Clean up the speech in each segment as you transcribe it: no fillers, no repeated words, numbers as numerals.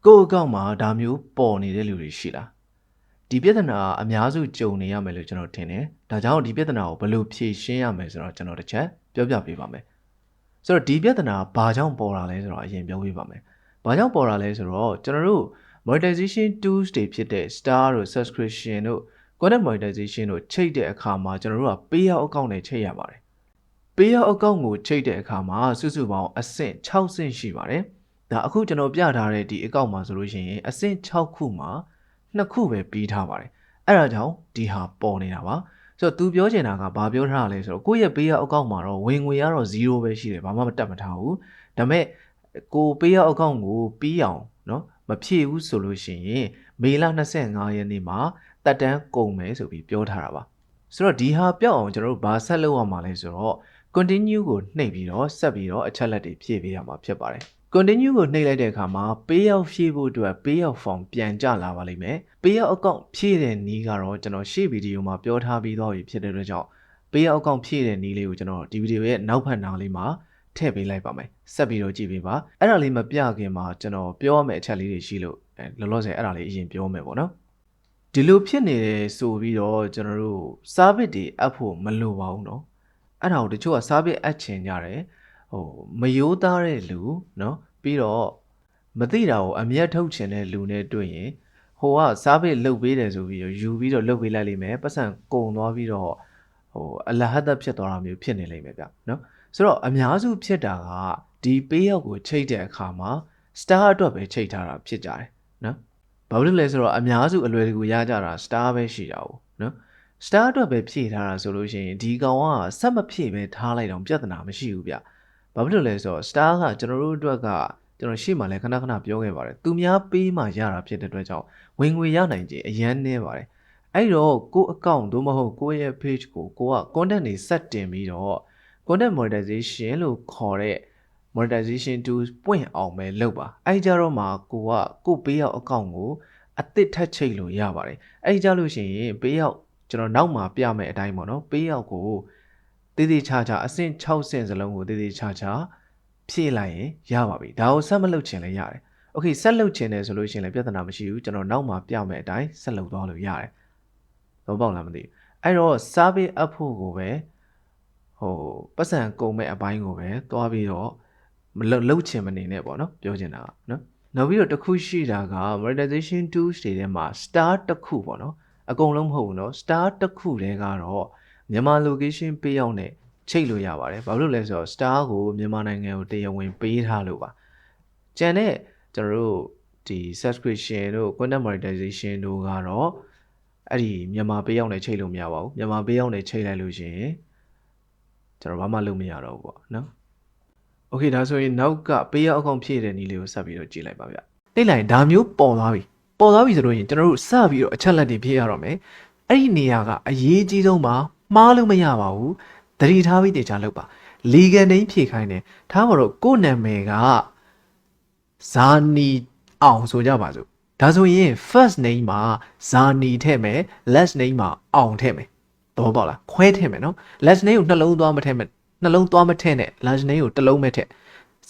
ကိုယ့်အကောင့်မှာဒါမျိုးပေါ်နေတဲ့လူတွေရှိလားဒီပြဿနာအများစုကြုံနေရမယ်လို့ကျွန်တော်ထင်တယ်ဒါကြောင့်ဒီပြဿနာကိုဘယ်လိုဖြေရှင်းရမယ်ဆိုတော့ကျွန်တော်တစ်ချက်ပြောပြပေးပါမယ်ဆိုတော့ဒီပြဿနာဘာကြောင့်ပေါ်တာလဲဆိုတော့အရင်ပြောပေးပါမယ်ဘာကြောင့်ပေါ်တာလဲဆိုတော့ကျွန်တော်တို့ monetization tools တွေဖြစ်တဲ့ star တို့ subscription တို့ content monetization တို့ချိတ်တဲ့အခါမှာကျွန်တော်တို့က payout account နဲ့ချိတ်ရပါတယ် payout account ကိုချိတ်တဲ့အခါမှာစုစုပေါင်းအဆင့်6ဆင့်ရှိပါတယ်ဒါအခုကျွန်တော်ပြထားတဲ့ဒီအကောင့်မှာဆိုလို့ရှိရင်အဆင့်6ခုမှာ2ခုပဲပြီးထားပါတယ်အဲ့ဒါကြောင့်ဒီဟာပေါ်နေတာပါဆိုတော့သူပြောချင်တာကဘာပြောထားတာလဲဆိုတော့ကိုယ့်ရဲ့ payout account မှာတော့ဝင်ငွေကတော့0ပဲရှိတယ်ဘာမှမတက်မထားဘူးဒါပေမဲ့ကို payout account ကိုပြီးအောင်เนาะမဖြည့်ဘူးဆိုလို့ရှိရင်မေလ25ရက်နေ့မှာတက်တန်းကုန်မယ်ဆိုပြီးပြောထားတာပါဆိုတော့ဒီဟာပြောက်အောင်ကျွန်တော်တို့ဘာဆက်လုပ်ရမှာလဲဆိုတော့ continue ကိုနှိပ်ပြီးတော့ဆက်ပြီးတော့အချက်လက်တွေဖြည့်ပေးရမှာဖြစ်ပါတယ် continue ကိုနှိပ်လိုက်တဲ့အခါမှာ payout ဖြည့်ဖို့အတွက် payout form ပြန်ကြလာပါလိမ့်မယ် payout account ဖြည့်တဲ့နည်းကတော့ကျွန်တော်ရှေ့ဗီဒီယိုမှာပြောထားပြီးသွားပြီဖြစ်တဲ့အတွက်ကြောင့် payout account ဖြည့်တဲ့နည်းလေးကိုကျွန်တော်ဒီဗီဒီယိုရဲ့နောက်ဖက်နားလေးမှာထည့်ပေးလိုက်ပါမယ်ဆက်ပြီးတော့ကြည့်ပေးပါအဲ့ဒါလေးမပြခင်မှာကျွန်တော်ပြောရမယ့်အချက်လေးတွေရှိလို့လောလောဆယ်အဲ့ဒါလေးအရင်ပြောမယ်ပေါ့နော်ဒီလိုဖြစ်နေတယ်ဆိုပြီးတော့ကျွန်တော်တို့ service တွေအပ်ဖို့မလိုပါဘူးเนาะအဲ့ဒါကိုတချို့က service အပ်ချင်ကြတယ်မယိုးသားတဲ့လူเนาะပြီးတော့မသိတာကိုအမျက်ထုတ်ချင်တဲ့လူနဲ့တွေ့ရင်ဟိုက service လုပ်ပေးတယ်ဆိုပြီးတော့ယူပြီးတော့လုပ်ပေးလိုက်လိမ့်မယ်ပတ်စံကုန်သွားပြီးတော့အလဟတ်သက်ဖြစ်သွားတာမျိုးဖြစ်နေလိမ့်မယ်ဗျเนาะဆိုတော့အများစုဖြစ်တာကဒီ payout ကိုချိတ်တဲ့အခါမှာ star အတွက်ပဲချိတ်ထားတာဖြစ်ကြတယ်เนาะဘာလို့လဲဆိုတော့အများစုအလွယ်တကူရကြတာ star ပဲရှိတာ ਉਹ เนาะ star အတွက်ပဲဖြည့်ထားတာဆိုလို့ရှိရင်ဒီကောင်ကဆက်မဖြည့်ပဲထားလိုက်တော့ပြဿနာမရှိဘူးဗျဘာဖြစ်လို့လဲဆိုတော့ star ကကျွန်တော်တို့အတွက်ကကျွန်တော်ရှေ့မှာလည်းခဏခဏပြောခဲ့ပါတယ်သူများပေးမှရတာဖြစ်တဲ့အတွက်ကြောင့်ဝင်ငွေရနိုင်ခြင်းအရန်နည်းပါတယ်အဲ့တော့ကိုယ့် account သို့မဟုတ်ကိုယ့်ရဲ့ page ကိုက content တွေset တင်ပြီးတော့ content monetization လို့ခေါ်တဲ့ monetization tools ပွင့်အောင်ပဲလုပ်ပါအဲ့ကြတော့မှကို payout account ကိုအသစ်ထပ်ချိတ်လို့ရပါတယ်အဲ့ကြလို့ရှိရင် payout ကျွန်တော်နောက်မှာပြမယ်အတိုင်းပေါ့နော် payout ကိုတည်တည်ချာချာအဆင့်6ဆင့်စလုံးကိုတည်တည်ချာချာဖြည့်လိုက်ရင်ရပါပြီဒါကိုဆက်မလုပ်ချင်လည်းရတယ်โอเคဆက်လုပ်ချင်တယ်ဆိုလို့ရှိရင်လည်းပြဿနာမရှိဘူးကျွန်တော်နောက်မှာပြမယ်အတိုင်းဆက်လုပ်သွားလို့ရတယ်တော့ပေါ့လားမသိဘူးအဲ့တော့ service အပ်ဖို့ကိုပဲပတ်စံကုန်မဲ့အပိုင်းကိုပဲသွားပြီးတော့မလှုပ်ချင်မနေနဲ့ပေါ့နော်ပြောချင်တာကနော်နောက်ပြီးတော့တစ်ခုရှိတာက monetization tools တွေထဲမှာ star တစ်ခုပေါ့နော်အကုန်လုံးမဟုတ်ဘူးနော် star တစ်ခုတည်းကတော့မြန်မာ location ပေးရောက်နဲ့ချိတ်လို့ရပါတယ်ဘာလို့လဲဆိုတော့ star ကိုမြန်မာနိုင်ငံကိုတရားဝင်ပေးထားလို့ပါကျန်တဲ့ကျွန်တော်တို့ဒီ subscription တို့ content monetization တို့ကတော့အဲ့ဒီမြန်မာပေးရောက်နဲ့ချိတ်လို့မရပါဘူးမြန်မာပေးရောက်နဲ့ချိတ်လိုက်လို့ရှိရင်ကျွန်တော်ဘာမှလုပ်မရတော့ဘူးပေါ့နော်โอเคဒါဆိုရင်နောက်က payout account ဖြည့်တဲ့နည်းလေးကိုဆက်ပြီးတော့ကြည့်လိုက်ပါဗျတိတ်လိုက်ဒါမျိုးပေါ်သွားပြီဆိုလို့ရင်ကျွန်တော်တို့စပြီးတော့အချက်လက်တွေဖြည့်ရတော့မယ်အဲ့ဒီနေရာကအရေးကြီးဆုံးပါမှားလို့မရပါဘူးသတိထားပြီးတေချာလုပ်ပါ legal name ဖြည့်ခိုင်းတယ်ထားပါတော့ကိုယ့်နာမည်ကဇာနီအောင်ဆိုကြပါစို့ဒါဆိုရင် first name မှာဇာနီထည့်မယ် last name မှာအောင်ထည့်မယ်တော့ပေါ့လားခွဲထည့်မယ်နော် last name ကိုနှလုံးသွားမထည့်နဲ့ last name ကိုတစ်လုံးပဲထည့်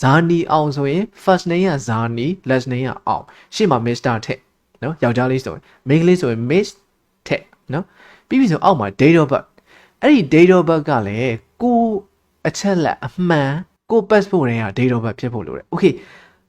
ဇာနီအောင်ဆိုရင် first name ကဇာနီ last name ကအောင်ရှေ့မှာ Mr. ထည့်နော်ယောက်ျားလေးဆိုရင် မိန်းကလေးဆိုရင် Miss ထည့်နော်ပြီးပြီဆိုအောက်မှာ date of birth အဲ့ဒီ date of birth ကလည်းကိုအချက်လက်အမှန်ကို passport တွေက date of birth ဖြစ်ဖို့လိုတယ် okay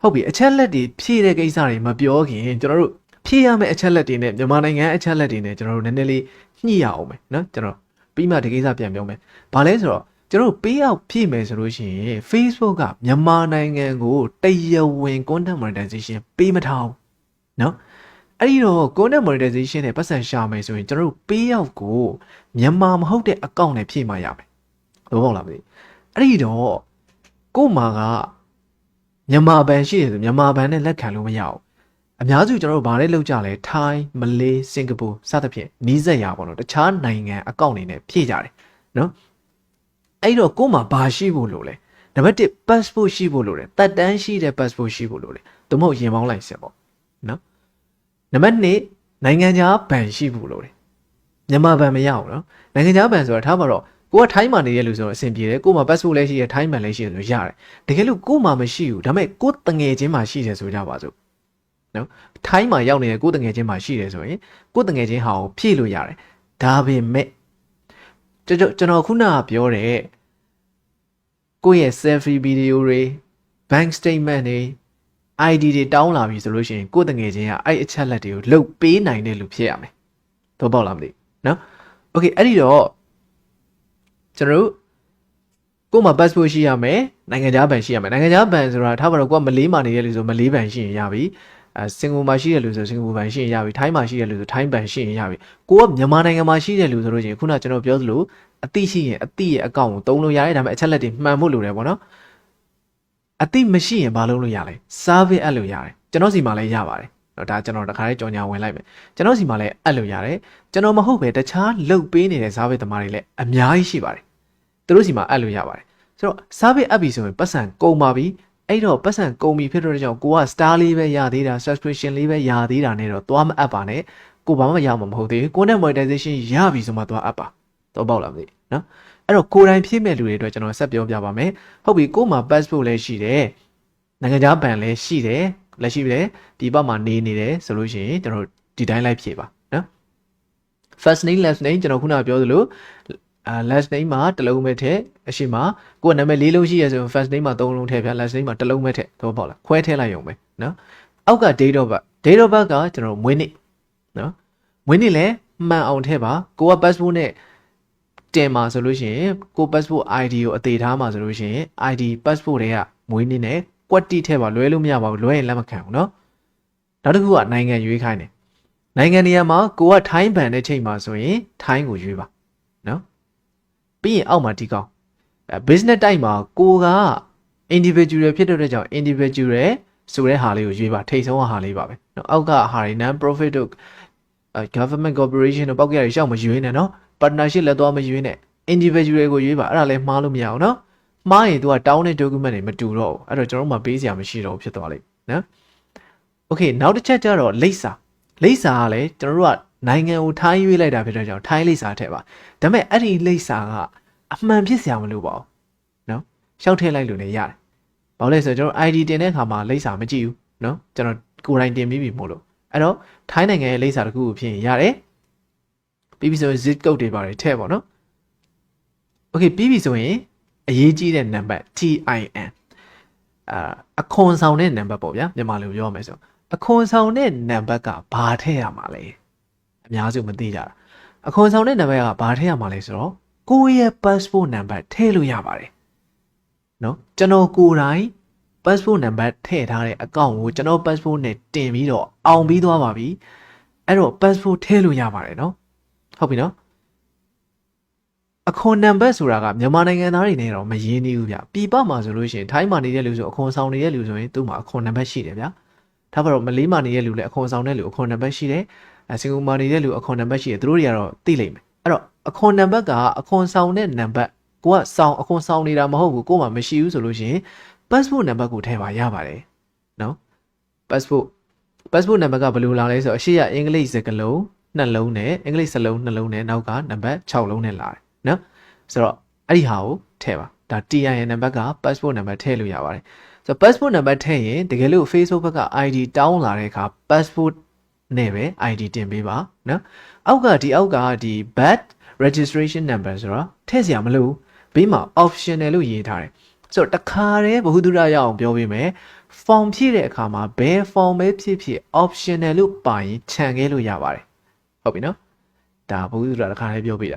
ဟုတ်ပြီအချက်လက်တွေဖြည့်တဲ့ကိစ္စတွေမပြောခင်ကျွန်တော်တို့ဖြည့်ရမယ့်အချက်လက်တွေနဲ့မြန်မာနိုင်ငံအချက်လက်တွေနဲ့ကျွန်တော်တို့နည်းနည်းလေးညှိရအောင်မယ်နော်ကျွန်တော်ပြီးမှဒီကိစ္စပြန်ပြောမယ်ဘာလဲဆိုတော့ကျွန်တော်တို့ပေးအောင်ဖြည့်မယ်ဆိုလို့ရှိရင် Facebook ကမြန်မာနိုင်ငံကိုတရားဝင် content monetization ပေးမထားဘူးနော်အဲ့ဒီတော့ content monetization နဲ့ပတ်စံရှာမယ်ဆိုရင်ကျွန်တော်တို့ပေးရောက်ကိုမြန်မာမဟုတ်တဲ့ account နဲ့ဖြည့်မှရမယ်ဟုတ်ပါ့လားမသိအဲ့ဒီတော့ကို့မှာကမြန်မာဘန်ရှိတယ်ဆိုမြန်မာဘန်နဲ့လက်ခံလို့မရဘူးအများစုကျွန်တော်တို့ဗာလဲလောက်ကြလဲထိုင်းမလေးစင်ကာပူစသဖြင့်နီးစပ်ရပါတော့တခြားနိုင်ငံအကောင့်တွေနဲ့ဖြည့်ကြတယ်နော်အဲ့တော့ကို့မှာဘာရှိဖို့လို့လဲနံပါတ်1 passport ရှိဖို့လို့လဲတက်တန်းရှိတဲ့ passport ရှိဖို့လို့လဲသို့မဟုတ်ရင်ပေါင်းလိုက်စင်ပေါ့နော်နံပါတ်2နိုင်ငံခြားဘန်ရှိဖို့လို့လဲမြန်မာဘန်မရဘူးနော်နိုင်ငံခြားဘန်ဆိုတာထားပါတော့ကိုကထိုင်းမှာနေရလို့ဆိုတော့အဆင်ပြေတယ်ကို့မှာ passport လည်းရှိရထိုင်းဘန်လည်းရှိရဆိုရတယ်တကယ်လို့ကို့မှာမရှိဘူးဒါပေမဲ့ကို့တငယ်ချင်းမှာရှိတယ်ဆိုကြပါစို့ နော်ထိုင်းမှာရောက်နေတဲ့ကိုယ်တငယ်ချင်းမှာရှိတယ်ဆိုရင်ကိုယ်တငယ်ချင်းဟာကိုဖြည့်လို့ရတယ်ဒါပေမဲ့ကျွန်တော်ခုနကပြောတဲ့ကိုယ့်ရဲ့ selfie video တွေ bank statement တွေ ID တွေတောင်းလာပြီဆိုလို့ရှိရင်ကိုယ့်တငယ်ချင်းကအဲ့အချက်လက်တွေကိုလုတ်ပေးနိုင်တဲ့လူဖြစ်ရမယ်တော့ပေါ့လားမသိနော် okay အဲ့ဒီတော့ကျွန်တော်တို့ကိုယ်မှာ passport ရှိရမယ်နိုင်ငံခြားဘဏ်ရှိရမယ်နိုင်ငံခြားဘဏ်ဆိုတာထားပါတော့ကိုကမလေးမှာနေတဲ့လူဆိုမလေးဘဏ်ရှိရင်ရပြီစင်ကာပူမှာရှိတဲ့လူဆိုစင်ကာပူဘဏ်ရှိရင်ရပြီထိုင်းမှာရှိတဲ့လူဆိုထိုင်းဘဏ်ရှိရင်ရပြီကိုကမြန်မာနိုင်ငံမှာရှိတဲ့လူဆိုလို့ရှိရင်ခုနကျွန်တော်ပြောသလိုအသိရှိရင်အသိရဲ့အကောင့်ကိုသုံးလို့ရတယ်ဒါပေမဲ့အချက်လက်တွေမှန်ဖို့လိုတယ်ပေါ့နော်အသိမရှိရင်မလုပ်လို့ရလဲ service အပ်လို့ရတယ်ကျွန်တော်စီမှာလည်းရပါတယ်နော်ဒါကျွန်တော်တခါလေးကြော်ညာဝင်လိုက်မယ်ကျွန်တော်စီမှာလည်းအပ်လို့ရတယ်ကျွန်တော်မဟုတ်ပဲတခြားလုတ်ပေးနေတဲ့ service သမားတွေလည်းအများကြီးရှိပါတယ်သူတို့စီမှာအပ်လို့ရပါတယ်ဆိုတော့ service အပ်ပြီဆိုရင်ပတ်စံကုန်ပါပြီအဲ့တော့ပတ်စံကုန်ပြီဖြစ်တော့ကြောင့်ကိုက star လေးပဲရသေးတာ subscription လေးပဲရသေးတာနဲ့တော့သွားမအပ်ပါနဲ့ကိုဘာမှမရမှာမဟုတ်သေးဘူးကိုနဲ့ monetization ရပြီဆိုမှသွားအပ်ပါတော့ပေါ့လားမသိနော်အဲ့တော့ကိုယ်တိုင်ဖြစ်မဲ့လူတွေအတွက်ကျွန်တော်ဆက်ပြောပြပါမယ်ဟုတ်ပြီကို့မှာ passport လည်းရှိတယ်နိုင်ငံခြားဘဏ်လည်းရှိတယ်လက်ရှိပဲဒီဘက်မှာနေတယ်ဆိုလို့ရှိရင်ကျွန်တော်ဒီတိုင်းလိုက်ဖြေပါနော် first name last name ကျွန်တော်ခုနကပြောသလိုlast name မှာတစ်လုံးပဲထည့်အရှိမကိုယ်နာမည်၄လုံးရှိရဆိုရင် first name မှာ၃လုံးထည့်ဗျာ last name မှာတစ်လုံးပဲထည့်တော့ပေါ့လားခွဲထည့်လိုက်ရုံပဲနော်အောက်က date of birth ကကျွန်တော်မွေးနေ့နော်မွေးနေ့လည်းမှန်အောင်ထည့်ပါကိုက passport နဲ့တင်မှာဆိုလို့ရှိရင်ကို passport ID ကိုအသေးထားမှာဆိုလို့ရှိရင် ID passport တွေကမွေးနေ့နဲ့ကွက်တိထည့်ပါလွဲလို့မရပါဘူးလွဲရင်လက်မခံဘူးနော်နောက်တစ်ခုကနိုင်ငံရွေးခိုင်းတယ်နိုင်ငံနေရာမှာကိုကထိုင်းဘဏ်နဲ့ချိန်မှာဆိုရင်ထိုင်းကိုရွေးပါနော်ပြီးရင်အောက်မှာဒီကောင် business တိုက်မှာကိုက individual ဖြစ်တဲ့ကြောင့် individual ဆိုတဲ့ဟာလေးကိုရွေးပါထိတ်ဆုံးဟာလေးပါပဲเนาะအောက်ကဟာတွေ non profit တို့ government corporation တို့ပောက်ကြရရှောက်မရွေးနဲ့เนาะ partnership လက်သွားမရွေးနဲ့ individual ကိုရွေးပါအဲ့ဒါလည်းမှားလို့မရအောင်เนาะမှားရင် तू ကတောင်းတဲ့ document တွေမတူတော့ဘူးအဲ့တော့ကျွန်တော်တို့မှပေးစရာမရှိတော့ဘူးဖြစ်သွားလိမ့်နော် okay နောက်တစ်ချက်ကျတော့လိပ်စာကလည်းကျွန်တော်တို့ကနိုင်ငံကိုထိုင်းရွေးလိုက်တာဖြစ်တဲ့ကြောင့်ထိုင်းလိပ်စာထည့်ပါဒါပေမဲ့အဲ့ဒီလိပ်စာကအမှန်ဖြစ်စရာမလိုပါဘူးနော်ရှောက်ထည့်လိုက်လို့လည်းရတယ်ဘာလို့လဲဆိုတော့ကျွန်တော် ID တင်တဲ့အခါမှာလိပ်စာမကြည့်ဘူးနော်ကျွန်တော်ကိုယ်တိုင်တင်ပြီးပြီမို့လို့အဲ့တော့ထိုင်းနိုင်ငံရဲ့လိပ်စာတစ်ခုကိုဖြစ်ရင်ရတယ်ပြီးပြီဆိုရင် zip code တွေပါတယ်ထည့်ပါနော် okay ပြီးပြီဆိုရင်အရေးကြီးတဲ့နံပါတ် TIN အခွန်ဆောင်တဲ့နံပါတ်ပေါ့ဗျာမြန်မာလိုပြောရမယ်ဆိုအခွန်ဆောင်တဲ့နံပါတ်ကဘာထည့်ရမှာလဲအများစုမသိကြတာအခွန်ဆောင်တဲ့နံပါတ်ကဘာထည့်ရမှာလဲဆိုတော့ကိုယ့်ရဲ့ passport နံပါတ်ထည့်လို့ရပါတယ်နော်ကျွန်တော်ကိုယ်တိုင် passport နံပါတ်ထည့်ထားတဲ့အကောင့်ကိုကျွန်တော် passport နဲ့တင်ပြီးတော့အောင်ပြီးသွားပါပြီအဲ့တော့ passport ထည့်လို့ရပါတယ်နော်ဟုတ်ပြီနော်အခွန်နံပါတ်ဆိုတာကမြန်မာနိုင်ငံသားတွေနဲ့တော့မရင်းနှီးဘူးဗျပြည်ပမှာဆိုလို့ရှိရင်ထိုင်းမှာနေတဲ့လူဆိုအခွန်ဆောင်နေတဲ့လူဆိုရင်သူ့မှာအခွန်နံပါတ်ရှိတယ်ဗျဒါပါတော့မလေးမှာနေတဲ့လူလည်းအခွန်ဆောင်တဲ့လူအခွန်နံပါတ်ရှိတယ်စင်ကာပူမှာနေတဲ့လူအခွန်နံပါတ်ရှိတယ်သူတို့တွေကတော့သိလိမ့်မယ်အဲ့တော့အခွန်နံပါတ်ကအခွန်ဆောင်တဲ့နံပါတ်ကိုကဆောင်အခွန်ဆောင်နေတာမဟုတ်ဘူးကို့မှာမရှိဘူးဆိုလို့ရှိရင် passport နံပါတ်ကိုထည့်ပါရပါတယ်နော် passport နံပါတ်ကဘယ်လိုလာလဲဆိုတော့အရှိရအင်္ဂလိပ်စကားလုံး2လုံးနဲ့အင်္ဂလိပ်စလုံး2လုံးနဲ့နောက်ကနံပါတ်6လုံးနဲ့လာတယ်နော်ဆိုတော့အဲ့ဒီဟာကိုထည့်ပါဒါ TIN နံပါတ်က passport နံပါတ်ထည့်လို့ရပါတယ်ဆိုတော့ passport နံပါတ်ထည့်ရင်တကယ်လို့ Facebook ဘက်က ID တောင်းလာတဲ့အခါ passport နဲ့ပဲ ID တင်ပေးပါနော်အောက်ကဒီ birth registration number ဆိုတော့ထည့်စရာမလိုဘူးဘေးမှာ optional လို့ရေးထားတယ်ဆိုတော့တခါတည်းဘ ഹു ဒုရရအောင်ပြောပေးမယ် form ဖြည့်တဲ့အခါမှာဘယ် form ပဲဖြစ် optional လို့ပါရင်ခြံခဲ့လို့ရပါတယ်ဟုတ်ပြီနော်ဒါဘ ഹു ဒုရတခါတည်းပြောပေးတ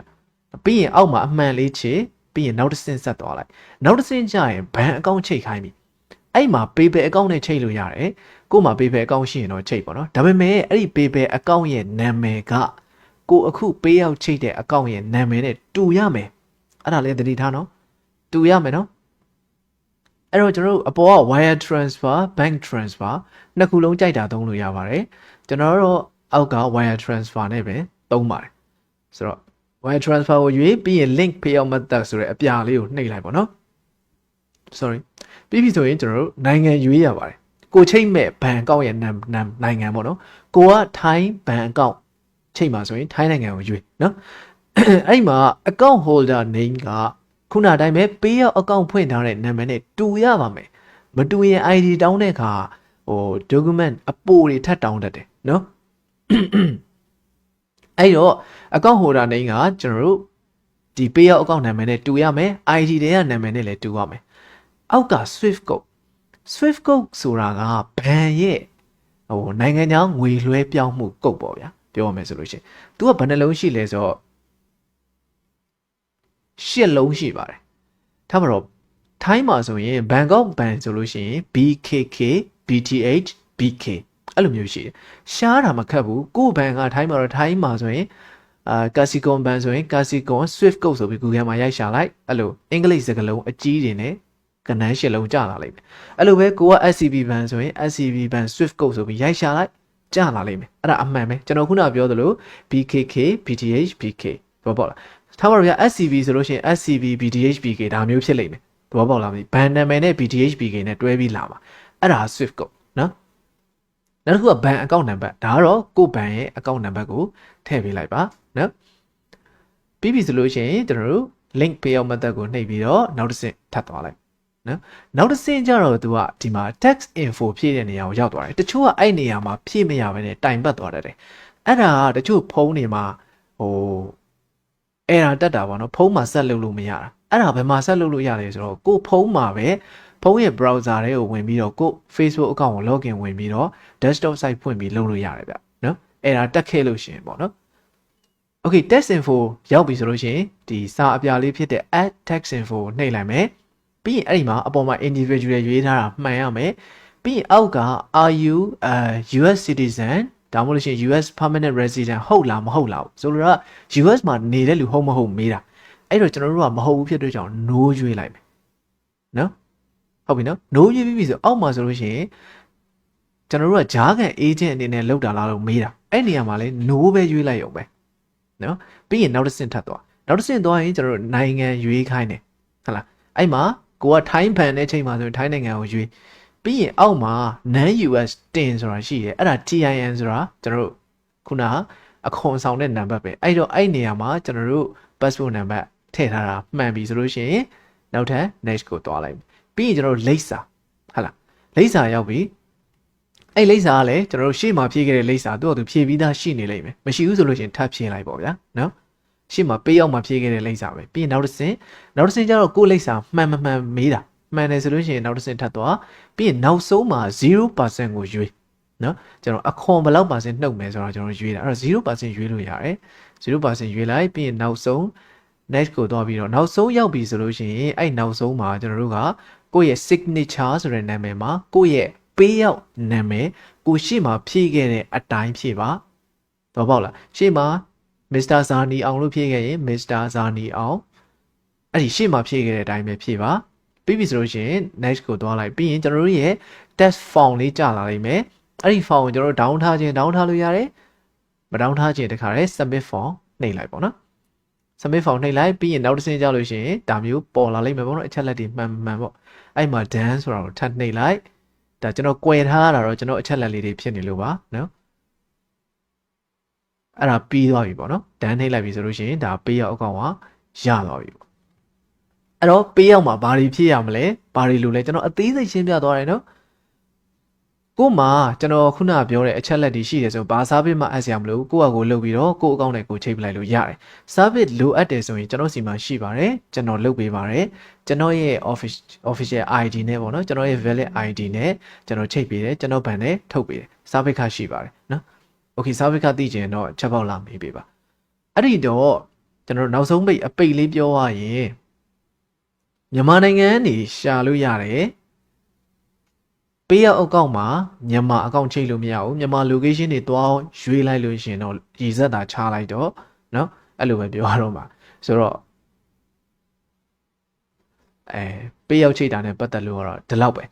ာပြီးရင်အောက်မှာအမှန်လေးချေပြီးရင်နောက်တစ်ဆင့်ဆက်သွားလိုက်နောက်တစ်ဆင့်ကျရင်ဘဏ်အကောင့်ချိတ်ခိုင်းပြီအဲ့မှာ PayPal အကောင့်နဲ့ချိတ်လို့ရတယ်ကို့မှာ PayPal အကောင့်ရှိရင်တော့ချိတ်ပေါ့နော်ဒါပေမဲ့အဲ့ဒီ PayPal အကောင့်ရဲ့နာမည်ကကိုအခုပေးရောက်ချိတ်တဲ့အကောင့်ရဲ့နာမည်နဲ့တူရမယ်အဲ့ဒါလည်းသတိထားနော်တူရမယ်နော်အဲ့တော့ကျွန်တော်တို့အပေါ်က wire transfer bank transfer နှစ်ခုလုံးကြိုက်တာသုံးလို့ရပါတယ်ကျွန်တော်တို့အောက်က wire transfer နဲ့ပဲသုံးပါတယ်ဆိုတော့ wire transfer ကိုရွေးပြီးရင် link payout method ဆိုတဲ့အပြာလေးကိုနှိပ်လိုက်ပါနော် sorry ပြီးပြီဆိုရင်ကျွန်တော်တို့နိုင်ငံရွေးရပါတယ်ကိုချိတ်မဲ့ဘဏ်အကောင့်ရဲ့နိုင်ငံပေါ့နော်ကိုကထိုင်းဘဏ်အကောင့်ချိတ်မှာဆိုရင်ထိုင်းနိုင်ငံကိုရွေးနော်အဲ့မှာ account holder name ကခုနအတိုင်းပဲ payout account ဖွင့်ထားတဲ့နာမည်နဲ့တူရပါမယ်မတူရင် ID တောင်းတဲ့အခါ document အပိုတွေထပ်တောင်းတတ်တယ်နော်အဲ့တော့ account holder name ကကျွန်တော်တို့ဒီ payout account နာမည်နဲ့တူရမယ် ID တွေကနာမည်နဲ့လည်းတူရမယ်အောက်က Swift code ဆိုတာကဘဏ်ရဲ့နိုင်ငံခြားငွေလွှဲပြောင်းမှုကုတ်ပေါ့ဗျာပြောရမယ်ဆိုလို့ရှိရင် तू ကဘယ်နှလုံးရှိလဲဆိုတော့8လုံးရှိပါတယ်ထားပါတော့ထိုင်းမှာဆိုရင် Bangkok ဘဏ်ဆိုလို့ရှိရင် BKK BTH BK အဲ့လိုမျိုးရှိတယ်ရှားတာမခက်ဘူးကို့ဘဏ်ကထိုင်းမှာတော့ထိုင်းမှာဆိုရင်Kasikorn ဘဏ်ဆိုရင် Kasikorn Swift code ဆိုပြီး Google မှာရိုက်ရှာလိုက်အဲ့လိုအင်္ဂလိပ်စကားလုံးအကြီးတွေနဲ့ကဏ္ဍ8လုံးကြာလာလိမ့်မယ်အဲ့လိုပဲကိုက SCB ဘဏ်ဆိုရင် SCB ဘဏ် Swift code ဆိုပြီးရိုက်ရှာလိုက်ကြာလာလိမ့်မယ်အဲ့ဒါအမှန်ပဲကျွန်တော်ခုနပြောသလို BKK BTH BK တော့ပေါ့လားထားပါတော့ဗျာ SCB ဆိုလို့ရှိရင် SCB BTH BK ဒါမျိုးဖြစ်လိမ့်မယ်တော့ပေါ့လားမသိဘဏ်နာမည်နဲ့ BTH BK နဲ့တွဲပြီးလာမှာအဲ့ဒါ Swift code နော်နောက်တစ်ခုကဘဏ် account number ဒါကတော့ကို့ဘဏ်ရဲ့ account number ကိုထည့်ပေးလိုက်ပါနော်ပြီးပြီဆိုလို့ရှိရင်ကျွန်တော်တို့ link payout method ကိုနှိပ်ပြီးတော့နောက်တစ်ဆင့်ထပ်သွားလိုက်နော်နောက်တစ်ဆင့်ကျတော့သူကဒီမှာ text info ဖြည့်တဲ့နေရာကိုရောက်သွားတယ်တချို့ကအဲ့နေရာမှာဖြည့်မရဘဲနဲ့တိုင်ပတ်သွားတတ်တယ်အဲ့ဒါကတချို့ဖုန်းတွေမှာerror တက်တာပေါ့နော်ဖုန်းမှာဆက်လုပ်လို့မရတာအဲ့ဒါဘယ်မှာဆက်လုပ်လို့ရလဲဆိုတော့ကိုဖုန်းမှာပဲဖုန်းရဲ့ browser တွေကိုဝင်ပြီးတော့ကို Facebook account ကို login ဝင်ပြီးတော့ desktop site ဖွင့်ပြီးလုပ်လို့ရတယ်ဗျနော်error တက်ခဲ့လို့ရှိရင်ပေါ့နော်Okay text info ရောက်ပြီဆိုလို့ရှိရင်ဒီစာအပြလေးဖြစ်တဲ့ add text info နှိပ်လိုက်မယ်ပြီးရင်အဲ့ဒီမှာအပေါ်မှာ individual ရွေးထားတာမှန်ရမယ်ပြီးရင်အောက်က are you a US citizen ဒါမှမဟုတ်ရှင် US permanent resident ဟုတ်လားမဟုတ်လားဆိုတော့ US မှာနေတဲ့လူဟုတ်မဟုတ်မေးတာအဲ့တော့ကျွန်တော်တို့ကမဟုတ်ဘူးဖြစ်တဲ့ကြောင့် no ရွေးလိုက်မယ်နော်ဟုတ်ပြီနော် no ရွေးပြီးဆိုအောက်မှာဆိုလို့ရှိရင်ကျွန်တော်တို့ကဂျားကန် agent အနေနဲ့လောက်တာလားလို့မေးတာအဲ့နေရာမှာလဲ no ပဲရွေးလိုက်ရုံပဲနော်ပြီးရင်နောက်တစ်ဆင့်ထပ်သွားနောက်တစ်ဆင့်သွားရင်ကျွန်တော်တို့နိုင်ငံရွေးခိုင်းတယ်ဟုတ်လားအဲ့မှာကိုကထိုင်းဘန်တဲ့ချိန်မှာဆိုရင်ထိုင်းနိုင်ငံကိုရွေးပြီးရင်အောက်မှာ non US တင်ဆိုတာရှိတယ်အဲ့ဒါ TIN ဆိုတာကျွန်တော်တို့ခုနအခွန်ဆောင်တဲ့နံပါတ်ပဲအဲ့တော့အဲ့နေရာမှာကျွန်တော်တို့ passport နံပါတ်ထည့်ထားတာမှန်ပြီဆိုလို့ရှိရင်နောက်ထပ် next ကိုသွားလိုက်ပြီးရင်ကျွန်တော်တို့လိပ်စာဟုတ်လားလိပ်စာရောက်ပြီအဲ့လိပ်စာကလည်းကျွန်တော်တို့ရှေ့မှာဖြည့်ခဲ့တဲ့လိပ်စာသူ့အတူဖြည့်ပြီးသားရှိနေလိမ့်မယ်မရှိဘူးဆိုလို့ရှိရင်ထပ်ဖြည့်လိုက်ပေါ့ဗျာနော်ရှေ့မှာပေးရောက်မှာဖြည့်ခဲ့တဲ့လိပ်စာပဲပြီးရင်နောက်တစ်ဆင့်ကျတော့ကိုယ့်လိပ်စာမှန်မေးတာမှန်တယ်ဆိုလို့ရှိရင်နောက်တစ်ဆင့်ထပ်သွားပြီးရင်နောက်ဆုံးမှာ 0% ကိုရွေးနော်ကျွန်တော်အခွန်ဘယ်လောက်%နှုတ်မယ်ဆိုတော့ကျွန်တော်ရွေးတာအဲ့တော့ 0% ရွေးလို့ရတယ် 0% ရွေးလိုက်ပြီးရင်နောက်ဆုံး next ကိုသွားပြီးတော့နောက်ဆုံးရောက်ပြီဆိုလို့ရှိရင်အဲ့နောက်ဆုံးမှာကျွန်တော်တို့ကကိုယ့်ရဲ့ signature ဆိုတဲ့နာမည်မှာကိုယ့်ရဲ့ပေးရောက်နာမည်ကိုရှေ့မှာဖြည့်ခဲ့တဲ့အတိုင်းဖြည့်ပါတော့ပေါ့လားရှေ့မှာ Mr. Zani အောင်လို့ဖြည့်ခဲ့ရင် Mr. Zani အောင်အဲ့ဒီရှေ့မှာဖြည့်ခဲ့တဲ့အတိုင်းပဲဖြည့်ပါပြီးပြီဆိုလို့ရှိရင် next ကိုသွားလိုက်ပြီးရင်ကျွန်တော်တို့ရဲ့ test form လေးကြာလာလိမ့်မယ်အဲ့ဒီ form ကိုကျွန်တော်တို့ down ထားလို့ရတယ်မ down ထားခြင်းတခါတည်း submit form နှိပ်လိုက်ပေါ့နော် submit form နှိပ်လိုက်ပြီးရင်နောက်တစ်ဆင့်ကြာလို့ရှိရင်ဒါမျိုးပေါ်လာလိမ့်မယ်ပေါ့နော်အချက်လက်တွေမှန်ပေါ့အဲ့မှာ done ဆိုတာကိုထပ်နှိပ်လိုက်ဒါကျွန်တော်ကွယ်ထားတာတော့ကျွန်တော်အချက်လက်လေးတွေဖြစ်နေလို့ပါနော်အဲ့ဒါပြီးသွားပြီပေါ့နော်ဒန်းနှိပ်လိုက်ပြီဆိုလို့ရှိရင်ဒါပေးရောက်အကောင့်ကရသွားပြီပေါ့အဲ့တော့ပေးရောက်မှာဘာတွေဖြည့်ရမလဲဘာတွေလိုလဲကျွန်တော်အသေးစိတ်ရှင်းပြသွားတယ်နော်ကို့မှာကျွန်တော်ခုနပြောတဲ့အချက်လက်တွေရှိတယ်ဆိုဘာ service မှာအပ်ရမလို့ကိုယ့်အကိုလုပ်ပြီးတော့ကိုယ့်အကောင့်နဲ့ကိုချိန်ပလိုက်လို့ရတယ် service လိုအပ်တယ်ဆိုရင်ကျွန်တော်စီမှာရှိပါတယ်ကျွန်တော်လုပ်ပေးပါတယ်ကျွန်တော်ရဲ့ official ID နဲ့ပေါ့နော်ကျွန်တော်ရဲ့ valid ID နဲ့ကျွန်တော်ချိန်ပေးတယ်ကျွန်တော်ဘဏ်နဲ့ထုတ်ပေးတယ် service ခရှိပါတယ်နော် okay service ခသိချင်တော့ချက်ပေါက်လာမေးပေးပါအဲ့ဒီတော့ကျွန်တော်နောက်ဆုံးအပိတ်လေးပြောရရင်မြန်မာနိုင်ငံကနေရှာလို့ရတယ်ပေးရောက်အကောင့်မှာမြန်မာအကောင့်ချိန်လို့မရဘူးမြန်မာ location တွေတွားရွေးလိုက်လို့ရှင်တော့ရည်စက်တာချလိုက်တော့เนาะအဲ့လိုပဲပြောရတော့မှာဆိုတော့ပေးရောက်ချိန်တာနဲ့ပတ်သက်လို့ကတော့ဒီလောက်ပဲ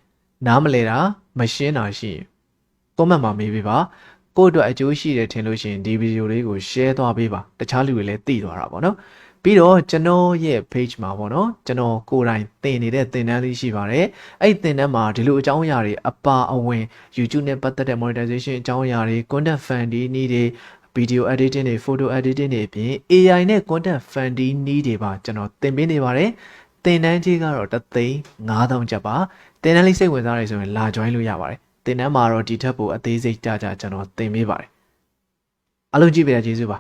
နားမလဲတာမရှင်းတာရှိရင် comment မှာမေးပေးပါကိုယ့်အတွက်အကျိုးရှိတယ်ထင်လို့ရှင်ဒီဗီဒီယိုလေးကို share သွားပေးပါတခြားလူတွေလည်းသိသွားတာပေါ့နော်ပြီးတော့ကျွန်တော်ရဲ့ page မှာပေါ့နော်ကျွန်တော်ကိုယ်တိုင်သင်နေတဲ့သင်တန်းလေးရှိပါတယ်အဲ့သင်တန်းမှာဒီလိုအကြောင်းအရာတွေအပါအဝင် YouTube နဲ့ပတ်သက်တဲ့ monetization အကြောင်းအရာတွေ content funding need တွေ video editing တွေ photo editing တွေအပြင် AI နဲ့ content funding need တွေပါကျွန်တော်သင်ပေးနေပါတယ်သင်တန်းကြီးကတော့3,500,000ကျပ်ပါသင်တန်းလေးစိတ်ဝင်စားရဆိုရင်လာ join လို့ရပါတယ် သင်တန်းမှာတော့ဒီထက်ပိုအသေးစိတ်ကြကျွန်တော်သင်ပေးပါတယ်အားလုံးကြည့်ပေးတဲ့ကျေးဇူးပါ